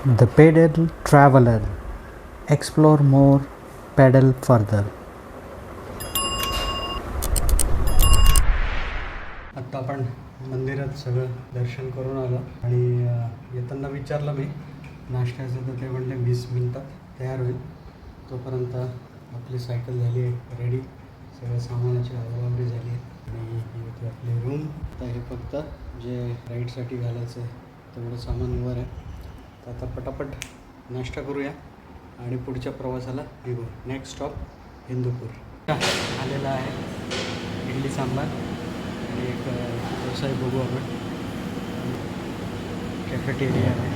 The Pedal Traveler. Explore more, pedal further. आता आपण मंदिरात सगळं दर्शन करून आलो आणि येताना विचारलं मी नाश्त्याचं, तर ते म्हणले 20 मिनिटात तयार होईल. तोपर्यंत आपली सायकल झाली आहे रेडी, सगळं सामानाची आवरावरी झाली आहे आणि ही होती आपली रूम. आता हे फक्त जे राईडसाठी घालायचं आहे तेवढं सामान वर आहे. तर आता पटापट नाश्ता करूया आणि पुढच्या प्रवासाला निघू. नेक्स्ट स्टॉप हिंदूपूर आलेला आहे. इडली सांबार आणि एक व्यवसाय बघू आपण. कॅफेटेरिया आहे.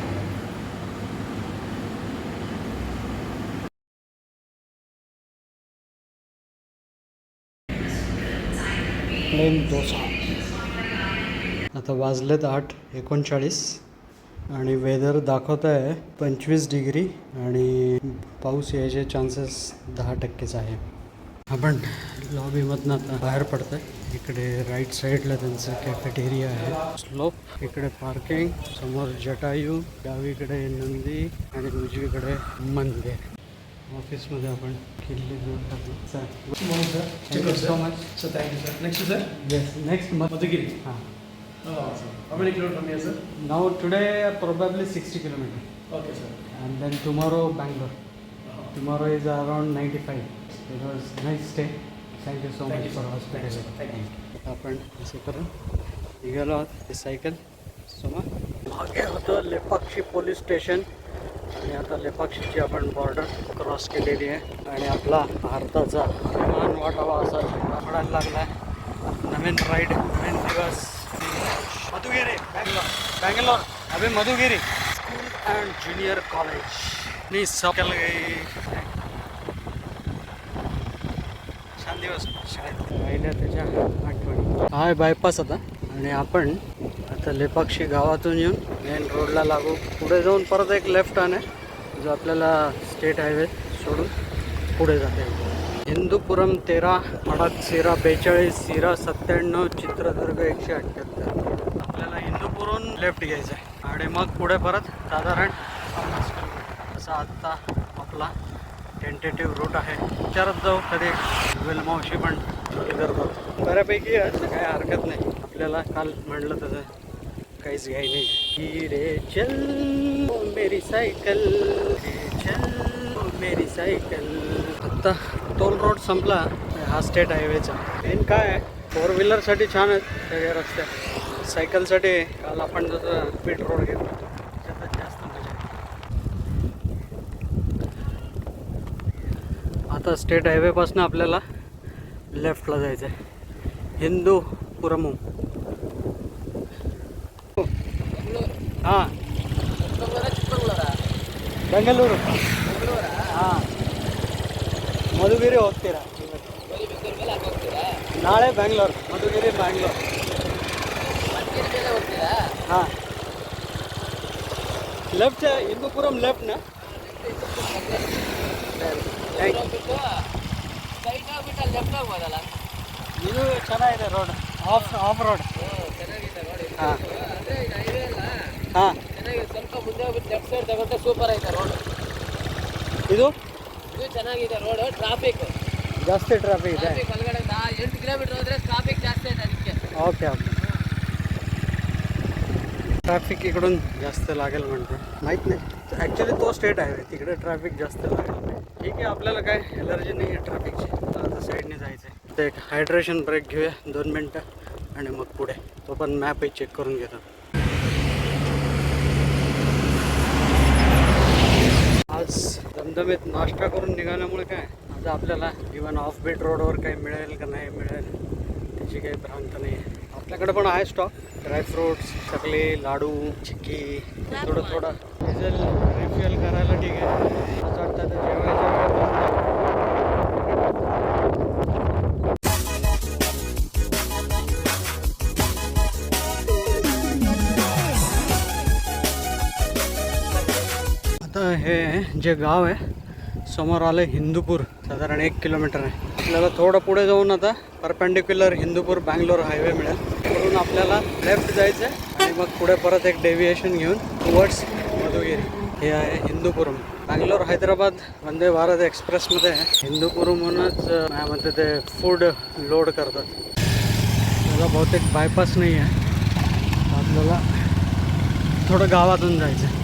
प्लेन डोसा. आता वाजलेत 8:39 आणि वेदर दाखवत आहे 25 डिग्री आणि पाऊस यायचे चान्सेस 10%च आहे. आपण लॉबीमधनं आता बाहेर पडतो आहे. इकडे राईट साईडला त्यांचं कॅफेटेरिया आहे. स्लोप, इकडे पार्किंग, समोर जटायू, डावीकडे नंदी आणि उजवीकडे मंदिर. ऑफिसमध्ये आपण किल्ली घेऊन टाकलो. Thank you so much. So thank you, sir. Next, sir. Yes, next Madhugiri. हां. Oh, awesome. How many kilometers from here, sir? Now today probably 60 kilometers. Okay, sir. And then tomorrow Bangalore. Uh-huh. Tomorrow is around 95. It was nice stay. Thank you so Thank much you, for sir. hospitality. Thank you. आपण असे करून निघालो आहोत. ही cycle समोर मागे होतं Lepakshi police station आणि आता लेपाक्षीची आपण बॉर्डर क्रॉस केलेली आहे आणि आपला भारताचा अभिमान वाटावा असा झेंडा पडायला लागला आहे. नवीन राईड, नवीन दिवस. मधुगिरी, बँगलोर. अभी Madhugiri school and junior college मी सकल गई. छान दिवस शाळेत राहिल्या त्याच्या आठवणी. हा बायपास आता आणि आपण आता लेपाक्षी गावातून येऊन मेन रोडला लागू. पुढे जाऊन परत एक लेफ्ट टर्न आहे जो आपल्याला स्टेट हायवे सोडून पुढे जाते. हिंदूपुरम 13, मडाकशिरा 42, सिरा 97, चित्रदुर्ग 178. आपल्याला हिंदूपुरहून लेफ्ट घ्यायचं आहे आणि मग पुढे परत साधारण 50 किलोमीटर असा आत्ता आपला टेंटेटिव्ह रूट आहे. विचारत जाऊ कधी वेल मावशी पण करतो. बऱ्यापैकी असं काही हरकत नाही. आपल्याला काल म्हणलं तसं काहीच घ्याय नाही. की रे चल ओ मेरी सायकल, रे चल ओ मेरी सायकल. आत्ता टोल रोड संपला. हा स्टेट हायवेचा मेन काय आहे, 4 व्हीलरसाठी छान आहेत सगळ्या रस्त्या. सायकलसाठी काल आपण जसं पीट रोड घेतला त्याच्यात जास्त मजा आहे. आता स्टेट हायवेपासून आपल्याला लेफ्टला जायचं आहे. हिंदूपुरम. ಹಾಂ ಬೆಂಗಳೂರು. ಹಾಂ, ಮಧುಗಿರಿ ಹೋಗ್ತೀರಾ? ನಾಳೆ ಬ್ಯಾಂಗ್ಳೂರು, ಮಧುಗಿರಿ ಬ್ಯಾಂಗ್ಳೂರು. ಹಾಂ, ಲೆಫ್ಟ್ ಹಿಂದೂಪುರಂ ಲೆಫ್ಟ್ನಾ? ಇದು ಚೆನ್ನಾಗಿದೆ ರೋಡ್, ಆಫ್ ರೋಡ್. ಹಾಂ ಹಾಂ, ಸ್ವಲ್ಪ ಮುಂದೆ ಹೋಗ್ಬಿಟ್ಟು ಲೆಫ್ಟ್ ಸೈಡ್ ತಗೊಂಡ್ರೆ ಸೂಪರ್ ಐತೆ ರೋಡ್. ಇದು ಚೆನ್ನಾಗಿದೆ ರೋಡ್. ಟ್ರಾಫಿಕ್ ಜಾಸ್ತಿ ಟ್ರಾಫಿಕ್ ಇದೆ. ಒಳಗಡೆ 8 ಕಿಲೋಮೀಟರ್ ಹೋದ್ರೆ ಟ್ರಾಫಿಕ್ ಜಾಸ್ತಿ ಇದೆ ಅದಕ್ಕೆ. Okay okay. ट्रॅफिक इकडून जास्त लागेल म्हणते, माहीत नाही. ॲक्च्युली तो स्टेट आहे, तिकडे ट्रॅफिक जास्त लागेल. ठीक आहे, आपल्याला काय एलर्जी नाही आहे ट्रॅफिकची. आता साईडने जायचं आहे. तर एक हायड्रेशन ब्रेक घेऊया 2 मिनटं आणि मग पुढे. तो पण मॅपही चेक करून घेतो. आज दमदमीत नाश्ता करून निघाल्यामुळे काय आता आपल्याला इव्हन ऑफ बीट रोडवर काही मिळेल का नाही मिळेल त्याची काही भ्रांत नाही आहे. आपल्याकडे पण आहे स्टॉक. ड्रायफ्रूट्स, चकली, लाडू, चिक्की, थोडं डिझेल रिफ्युअल करायला ठीक आहे. असं वाटतं तर जेवायच्या वेळेत आता हे जे गाव आहे समोर आलं हिंदूपूर, साधारण 1 किलोमीटर आहे. आपल्याला थोडं पुढे जाऊन आता परपेंडिक्युलर हिंदूपूर बँगलोर हायवे मिळेल. तिकडून आपल्याला लेफ्ट जायचं आहे आणि मग पुढे परत एक डेव्हिएशन घेऊन टुवर्ड्स मधुगिरी. हे आहे हिंदूपुरम. बँगलोर हैदराबाद वंदे भारत एक्सप्रेसमध्ये हिंदूपुरमहूनच माझ्यामध्ये ते फूड लोड करतात. त्याला बहुतेक बायपास नाही आहे, आपल्याला थोडं गावातून जायचं.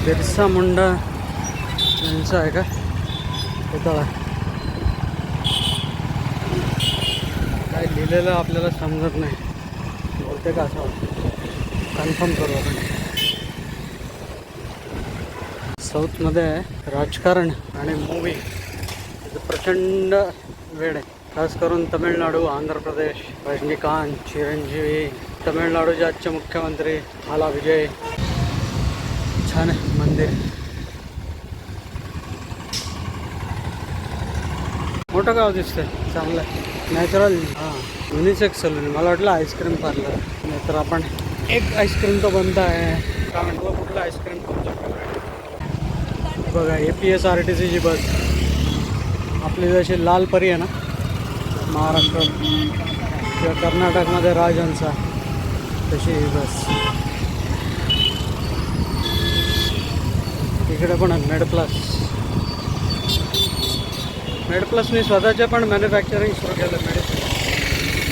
बिरसा मुंडा यांचं आहे का पुतळा? काय लिहिलेलं आपल्याला समजत नाही, बहुतेक असं कन्फर्म करू आपण. साऊथमध्ये राजकारण आणि मूवी प्रचंड वेळ आहे, खास करून तमिळनाडू, आंध्र प्रदेश. रजनीकांत, चिरंजीवी, तमिळनाडूचे आजचे मुख्यमंत्री आला विजय. छान आहे मंदिर, मोठं गाव दिसतंय, चांगलं आहे, नॅचरल. हां, युनिसेक्स सलून. मला वाटलं आईस्क्रीम पार्लर. नाहीतर आपण एक आईस्क्रीम तो बनता आहे. काय म्हणतो, कुठलं आईस्क्रीम तुमच्या बघा. APSRTCची बस आपली जशी लाल परी आहे ना महाराष्ट्रात किंवा कर्नाटकमध्ये राजहंसा, तशी ही बस. इकडे पण आहे मेडप्लसने स्वतःचे पण मॅन्युफॅक्चरिंग सुरू केलं मेडिसिन.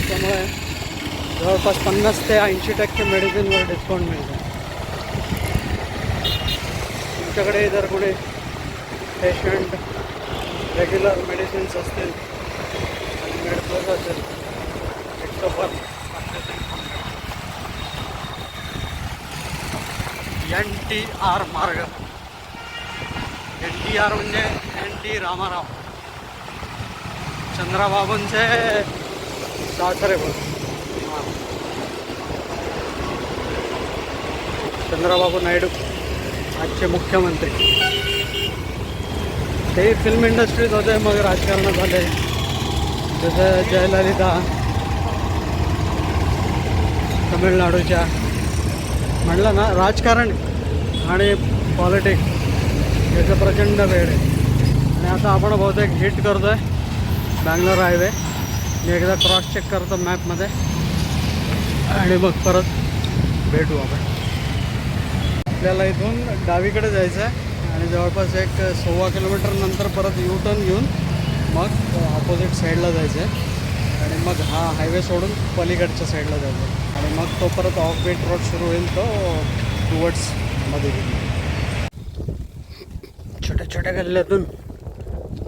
त्यामुळे जवळपास 50 ते 80% मेडिसिनवर डिस्काउंट मिळतं. तुमच्याकडे जर कोणी पेशंट रेग्युलर मेडिसिन्स असतील आणि मेडप्लस असेल, एक्टोफर NTR मार्ग. NTR म्हणजे NT रामाराव, चंद्राबाबूंचे सासरे बोल. चंद्राबाबू नायडू आजचे मुख्यमंत्री. ते फिल्म इंडस्ट्रीत होते, मग राजकारणात झाले. जसं जयललिता तमिळनाडूच्या. म्हटलं ना, राजकारण आणि पॉलिटिक्स याचं प्रचंड वेळ आहे. आणि आता आपण बहुतेक हिट करतो आहे बँगलोर हायवे. मी एकदा क्रॉस चेक करतो मॅपमध्ये आणि मग परत भेटू आपण. आपल्याला इथून डावीकडे जायचं आहे आणि जवळपास एक 1.25 किलोमीटर नंतर परत U-टर्न घेऊन मग ऑपोजिट साईडला जायचं आहे. आणि मग हा हायवे सोडून पलीकडच्या साईडला जायचं आहे. आणि मग तो परत ऑफ बीट रोड सुरू होईल, तो टुवर्ड्स मध्ये घेऊन. छोट्या छोट्या गल्ल्यातून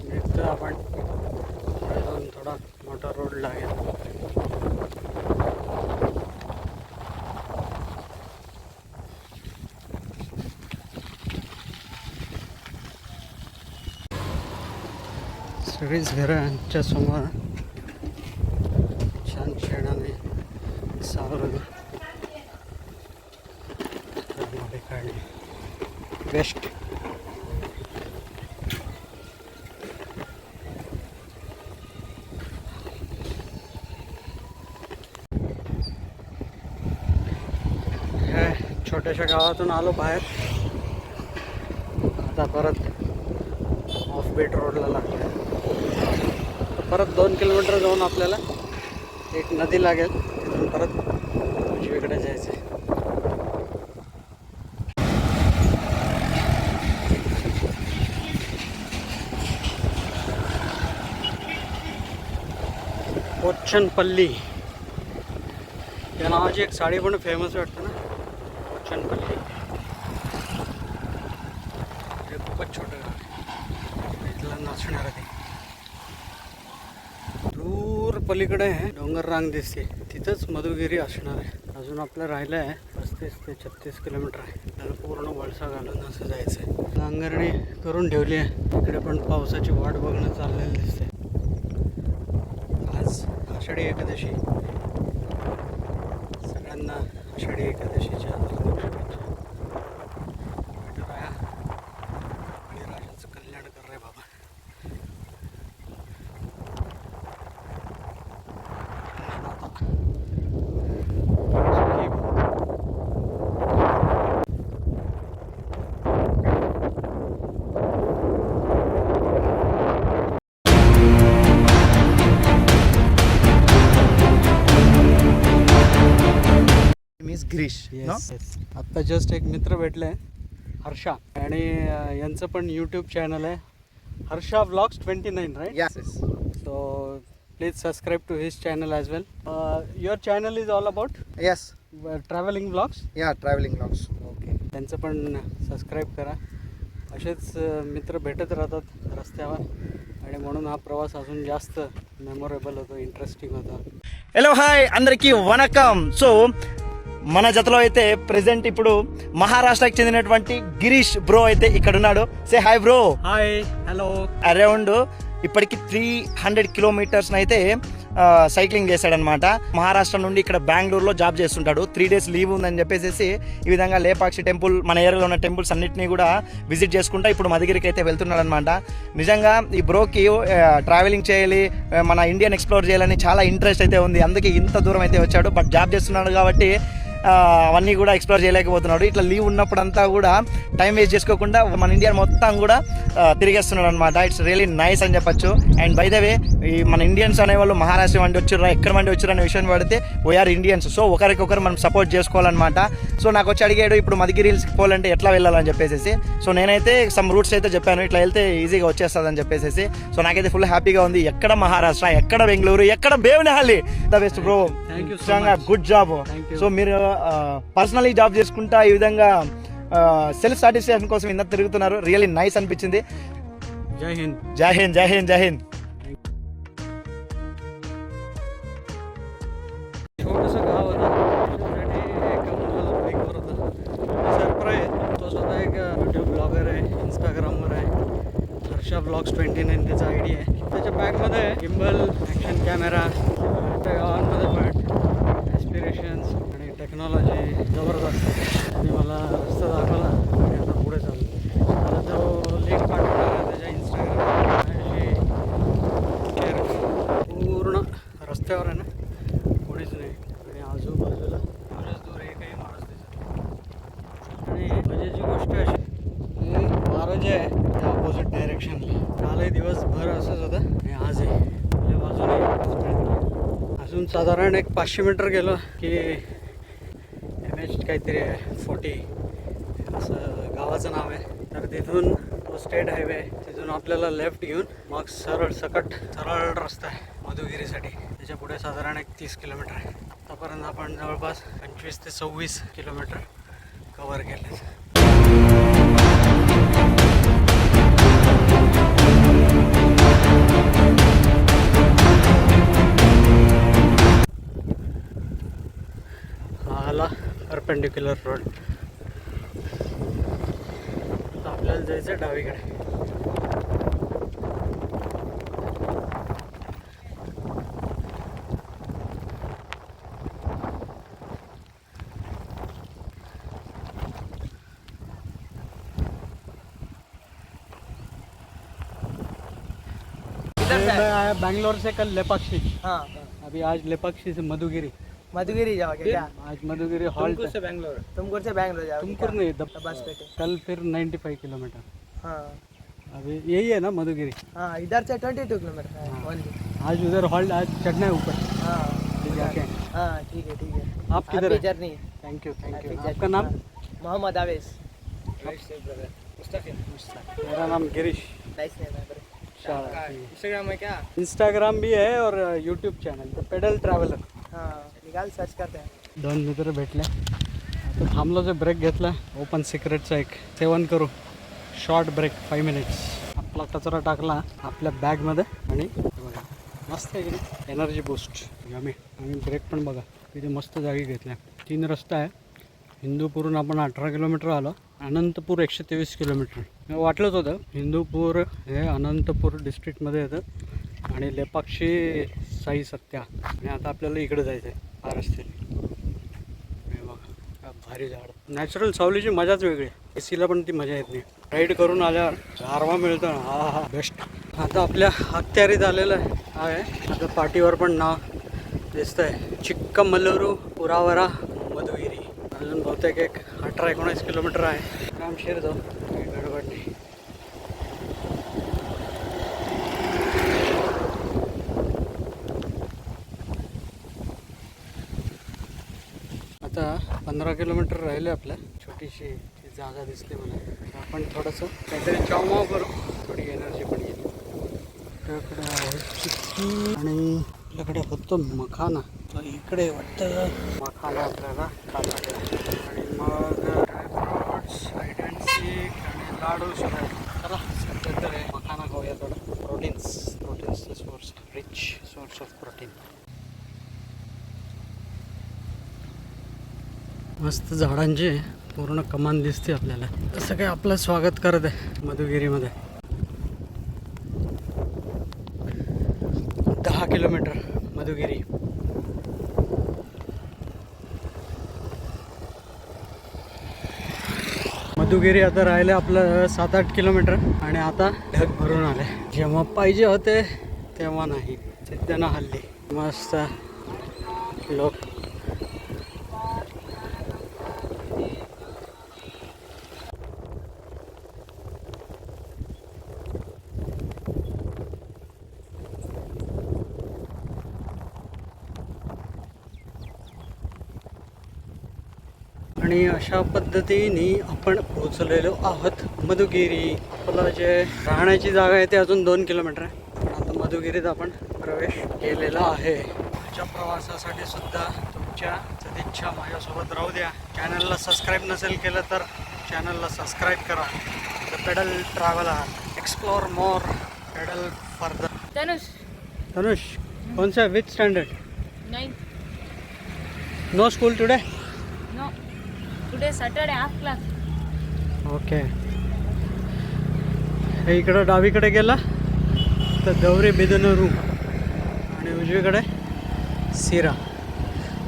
निघतो आपण. थोडा मोठा रोड लागेल. सगळीच घरांच्या समोर छान शेणाने सावरून काढणे बेस्ट. छोट्याशा गावातून आलो बाहेर. आता परत ऑफ बीट रोडला लागतो. परत 2 किलोमीटर जाऊन आपल्याला एक नदी लागेल, तिथून परत उजवीकडे जायचं आहे. पोचनपल्ली या नावाची एक साडी पण फेमस वाटते ना, पोचनपल्ली. हे खूपच छोटं गाव आहे, इथलं नसणार ते. दूर पलीकडे डोंगर रांग दिसते, तिथंच मधुगिरी असणार आहे. अजून आपलं राहिलं आहे 35 ते 36 किलोमीटर आहे. त्याला पूर्ण वळसा घालून असं जायचं आहे. नांगरणी करून ठेवली आहे. इकडे पण पावसाची वाट बघणं चाललेलं दिसते. आज आषाढी एकादशी. सगळ्यांना आषाढी एकादशीच्या हार्दिक शुभेच्छा. विठुराया बळीराजाचं कल्याण कर रे बाबा. is Girish. No? येस आत्ता जस्ट एक मित्र भेटले हर्षा आणि यांचं पण यूट्यूब चॅनल आहे Harsha vlogs 29 right Yes. Yes. So please subscribe to his channel as well your channel is all about Yes. Travelling vlogs Yeah, traveling vlogs. Okay त्यांचं पण सबस्क्राईब करा असेच मित्र भेटत राहतात रस्त्यावर आणि म्हणून हा प्रवास अजून जास्त मेमोरेबल होतो इंटरेस्टिंग होतो హలో హాయ్ అందరికీ వనకం సో మన జతలో అయితే ప్రెసెంట్ ఇప్పుడు మహారాష్ట్రకి చెందినటువంటి గిరీష్ బ్రో అయితే ఇక్కడ ఉన్నాడు say hi bro hi hello around ఇప్పటికి 300 కిలోమీటర్స్ అయితే సైక్లింగ్ చేశాడనమాట మహారాష్ట్ర నుండి ఇక్కడ బెంగళూరులో జాబ్ చేస్తుంటాడు 3 days లీవ్ ఉందని చెప్పేసి ఈ విధంగా లేపాక్షి టెంపుల్ మన ఏరియాలో ఉన్న టెంపుల్స్ అన్నిటినీ కూడా విజిట్ చేసుకుంటా ఇప్పుడు మధుగిరికి అయితే వెళ్తున్నాడు అనమాట నిజంగా ఈ బ్రోకి ట్రావెలింగ్ చేయాలి మన ఇండియన్ ఎక్స్ప్లోర్ చేయాలని చాలా ఇంట్రెస్ట్ అయితే ఉంది అందుకే ఇంత దూరం అయితే వచ్చాడు బట్ జాబ్ చేస్తున్నాడు కాబట్టి అవన్నీ కూడా ఎక్స్ప్లోర్ చేయలేకపోతున్నాడు ఇట్లా లీవ్ ఉన్నప్పుడంతా కూడా టైం వేస్ట్ చేసుకోకుండా మన ఇండియా మొత్తం కూడా తిరిగేస్తున్నాడు అనమాట ఇట్స్ రియలీ నైస్ అని చెప్పొచ్చు అండ్ బై ద వే ఈ మన ఇండియన్స్ అనేవాళ్ళు మహారాష్ట్ర వంటి వచ్చారా ఎక్కడ వంటి వచ్చారు అనే విషయం పడితే వీఆర్ ఇండియన్స్ సో ఒకరికొకరు మనం సపోర్ట్ చేసుకోవాలన్నమాట సో నాకు వచ్చి అడిగాడు ఇప్పుడు మధుగిరి హిల్స్కి పోవాలంటే ఎట్లా వెళ్ళాలని చెప్పేసి సో నేనైతే సమ్ రూట్స్ అయితే చెప్పాను ఇట్లా వెళ్తే ఈజీగా వచ్చేస్తుంది అని చెప్పేసి సో నాకైతే ఫుల్ హ్యాపీగా ఉంది ఎక్కడ మహారాష్ట్ర ఎక్కడ బెంగళూరు ఎక్కడ Bevanahalli the best bro Thank you so much. Good job Thank you. So మీరు పర్సనలీ జాబ్ చేసుకుంటా ఈ విధంగా సెల్ఫ్ సాటిస్ఫాక్షన్ కోసం ఇంత తిరుగుతున్నారు రియల్లీ నైస్ అనిపించింది जय हिंद జై హింద్ జై హింద్ జై హింద్ छोटंसं गाव होतं त्याच्यासाठी एका मुलाला बाईकवर होता सरप्राईज तो स्वतः एक यूट्यूब ब्लॉगर आहे इंस्टाग्रामवर आहे हर्षा ब्लॉग्स 29 त्याचा आय डी आहे त्याच्या बॅगमध्ये गिम्बल ॲक्शन कॅमेरा त्या गावांमध्ये पण ॲस्पिरेशन्स आणि टेक्नॉलॉजी जबरदस्त आणि मला रस्ता दाखवला आणि आता पुढे चालू आता तो लिंक पाठवणार आहे त्याच्या इंस्टाग्रामशी शेअर पूर्ण रस्त्यावर आहे ना कोणीच नाही आणि आजूबाजूला बरेच दूर एकही माणूस दिसत आणि मजेची गोष्ट अशी हे वारं जे आहे ते ऑपोजिट डायरेक्शनला कालही दिवसभर असंच होतं आणि आजही आपल्या बाजूने अजून साधारण एक 500 मीटर गेलो की MH काहीतरी आहे 40 असं गावाचं नाव आहे तर तिथून तो स्टेट हायवे आहे तिथून आपल्याला लेफ्ट घेऊन मग सरळ रस्ता आहे मधुगिरीसाठी त्याच्या पुढे साधारण एक 30 किलोमीटर आहे आतापर्यंत आपण जवळपास 25 ते 26 किलोमीटर कवर केले हा आला परपेंडिक्युलर रोड आपल्याला जायचं डावीकडे मैं आया बैंगलोर से कल लेपाक्षी हाँ अभी आज लेपाक्षी से मधुगिरी मधुगिरी जाओगे क्या आज मधुगिरी हॉल्ट बेंगलोर तुमकुर से बेंगलोर जाओगे तुमकुर नहीं बस पेटे कल फिर 95 किलोमीटर हाँ अभी यही है ना मधुगिरी हाँ इधर से 22 किलोमीटर है only। आज उधर हॉल्ट आज चढ़ना है ऊपर हाँ फिर जाके हाँ ठीक है आप किधर है जर्नी थैंक यू Happy आपका journey। नाम मोहम्मद आवेश मेरा नाम गिरीश नाइस नेम है इंस्टाग्राम है क्या इंस्टाग्राम भी है और यूट्यूब चॅनल पेडल ट्रॅव्हलर हाँ निकाल सर्च करते हैं दोन मित्र भेटले आता थांबलो जे ब्रेक घेतला ओपन सिक्रेटचा एक सेवन करू शॉर्ट ब्रेक 5 मिनिट्स आपला कचरा टाकला आपल्या बॅगमध्ये आणि बघा मस्त आहे की एनर्जी बूस्ट आम्ही ब्रेक पण बघा किती मस्त जागी घेतल्या 3 रस्ता आहे हिंदूपूरहून आपण 18 किलोमीटर आलो अनंतपूर 123 किलोमीटर वाटलंच होतं हिंदूपूर हे अनंतपूर डिस्ट्रिक्टमध्ये येतं आणि लेपाक्षी साई सत्या आणि आता आपल्याला इकडे जायचं आहे हा रस्त्याने हे बघा काय भारी झाड नॅचरल सावलीची मजाच वेगळी एसीला पण ती मजा येत नाही राईड करून आल्यावर गारवा मिळतो ना हा बेस्ट आता आपल्या अखत्यारीत आलेलं आहे आता पाठीवर पण नाव दिसतंय चिक्कमगलुरू पुरावरा मधुगिरी अजून बहुतेक एक 18-19 किलोमीटर आहे आरामशीर जाऊ काही गडबड नाही आता 15 किलोमीटर राहिले आपल्या. छोटीशी ती जागा दिसली मला. आपण थोडंसं काहीतरी चावमाव करू, थोडी एनर्जी पण येईल. आपल्याकडे आहे चिक्की आणि आपल्याकडे होतं मखाना. तर इकडे वाटतं मखाना आपल्याला खाता येईल. आणि मग ड्रायफ्रुट्स, हाईड अँड सीक आणि लाडू सुद्धा. चला सध्या तर मखाना खाऊया. थोडं proteins source, rich source of protein. मस्त झाडांची पूर्ण कमान दिसते आपल्याला. तसं काय आपलं स्वागत करत आहे मधुगिरीमध्ये. 10 किलोमीटर मधुगिरी. मधुगिरी आता राहिले आपलं 7-8 किलोमीटर. आणि आता ढग भरून आले. जेव्हा पाहिजे होते तेव्हा नाही. सध्या ना हल्ली मस्त लोक. आणि अशा पद्धतीने आपण पोहोचलेलो आहोत मधुगिरी. आपलं जे राहण्याची जागा आहे ते अजून 2 किलोमीटर आहे. पण आता मधुगिरीत आपण प्रवेश केलेला आहे. पुढच्या प्रवासासाठी सुद्धा तुमच्या सदिच्छा माझ्यासोबत राहू द्या. चॅनलला सबस्क्राईब नसेल केलं तर चॅनलला सबस्क्राईब करा. The pedal traveller, explore more, pedal further. Tanush कौन सा which standard? 9. No school today? No. Today Saturday half class. Okay. हे इकडं डावीकडे गेला तर गौरी बिदनरू आणि उजवीकडे सिरा.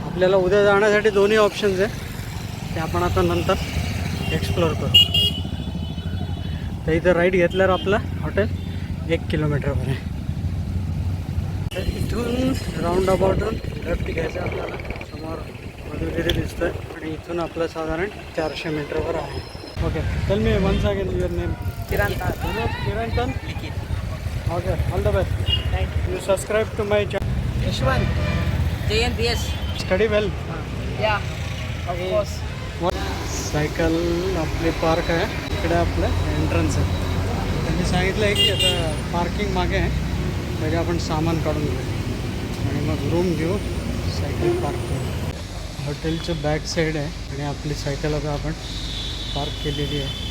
आपल्याला उद्या जाण्यासाठी दोन्ही ऑप्शन्स आहे. ते आपण आता नंतर एक्सप्लोर करू. तर इथं राईट घेतल्यावर आपलं हॉटेल 1 किलोमीटरवर आहे. तर इथून राऊंड अबाउटून लेफ्ट घ्यायचं आपल्याला. समोर मधुगिरी दिसतोय आणि इथून आपलं साधारण 400 मीटरवर आहे. Okay, tell me once again your name. Kiran. Okay, all the best. Thank you. You subscribe to my channel. Yashwant JNPS. Study well. Yeah of course. Cycle आपली पार्क आहे. इकडे आपलं एंट्रन्स आहे. त्यांनी सांगितलं आहे की आता पार्किंग मागे आहे. म्हणजे आपण सामान काढून घेऊ आणि मग रूम घेऊ, सायकल पार्क करू. हॉटेलचं बॅक साईड आहे आणि आपली सायकल आता आपण पार्क केलेली आहे.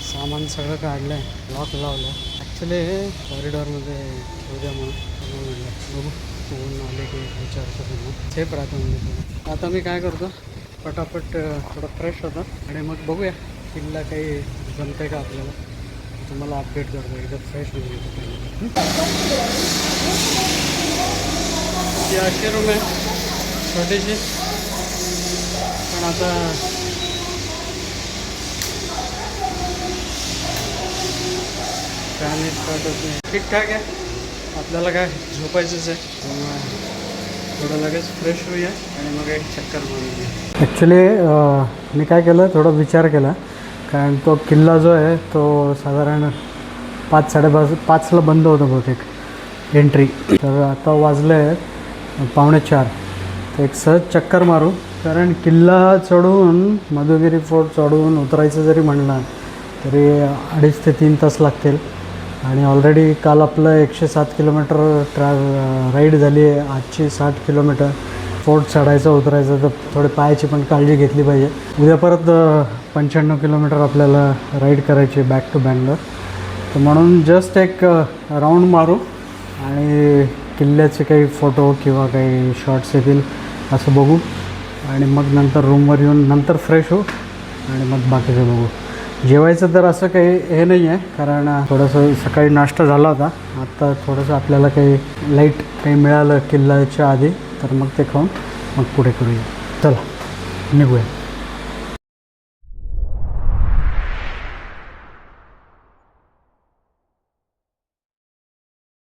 सामान सगळं काढलं आहे, लॉक लावलं आहे. ॲक्च्युली हे कॉरिडॉरमध्ये ठेवू द्या म्हणून म्हटलं. बघू ऊन आले की विचारतो त्यांना. सेफ राहतो म्हणजे थोडं. आता मी काय करतो, पटापट थोडं फ्रेश होतं आणि मग बघूया किल्ला काही जमते का आपल्याला. तुम्हाला अपडेट करतो. एकदा फ्रेश होऊन घेतो पहिले. ती अशी रूम आहे छोटीशी, पण आता फॅन स्टार्ट होत नाही. ठीकठाक आहे. आपल्याला काय झोपायचंच आहे, त्यामुळे थोडं लगेच फ्रेश होऊया आणि मग एक चक्कर मारूया. ॲक्च्युली मी काय केलं, थोडा विचार केला. कारण तो किल्ला जो आहे तो साधारण 5-5:30ला बंद होतं बहुतेक एंट्री. तर आता वाजले आहेत 3:45. तर एक सहज चक्कर मारू. कारण किल्ला चढून मधुगिरी फोर्ट चढून उतरायचं जरी म्हणलं तरी 2.5 ते 3 तास लागतील. आणि ऑलरेडी काल आपलं 107 किलोमीटर राईड झाली आहे. आजची 60 किलोमीटर. फोर्ट चढायचं उतरायचं तर थोडे पायाची पण काळजी घेतली पाहिजे. उद्या परत 95 किलोमीटर आपल्याला राईड करायची बॅक टू बँगलोर. तर म्हणून जस्ट एक राऊंड मारू आणि किल्ल्याचे काही फोटो किंवा काही शॉट्स येतील असं बघू. आणि मग नंतर रूमवर येऊन नंतर फ्रेश होऊ आणि मग बाकीचं बघू. जेवायचं तर असं काही हे नाही आहे, कारण थोडंसं सकाळी नाश्ता झाला होता. आत्ता थोडंसं आपल्याला काही लाईट काही मिळालं किल्ल्याच्या आधी, तर मग ते खाऊन मग पुढे करूया. चला निघूया.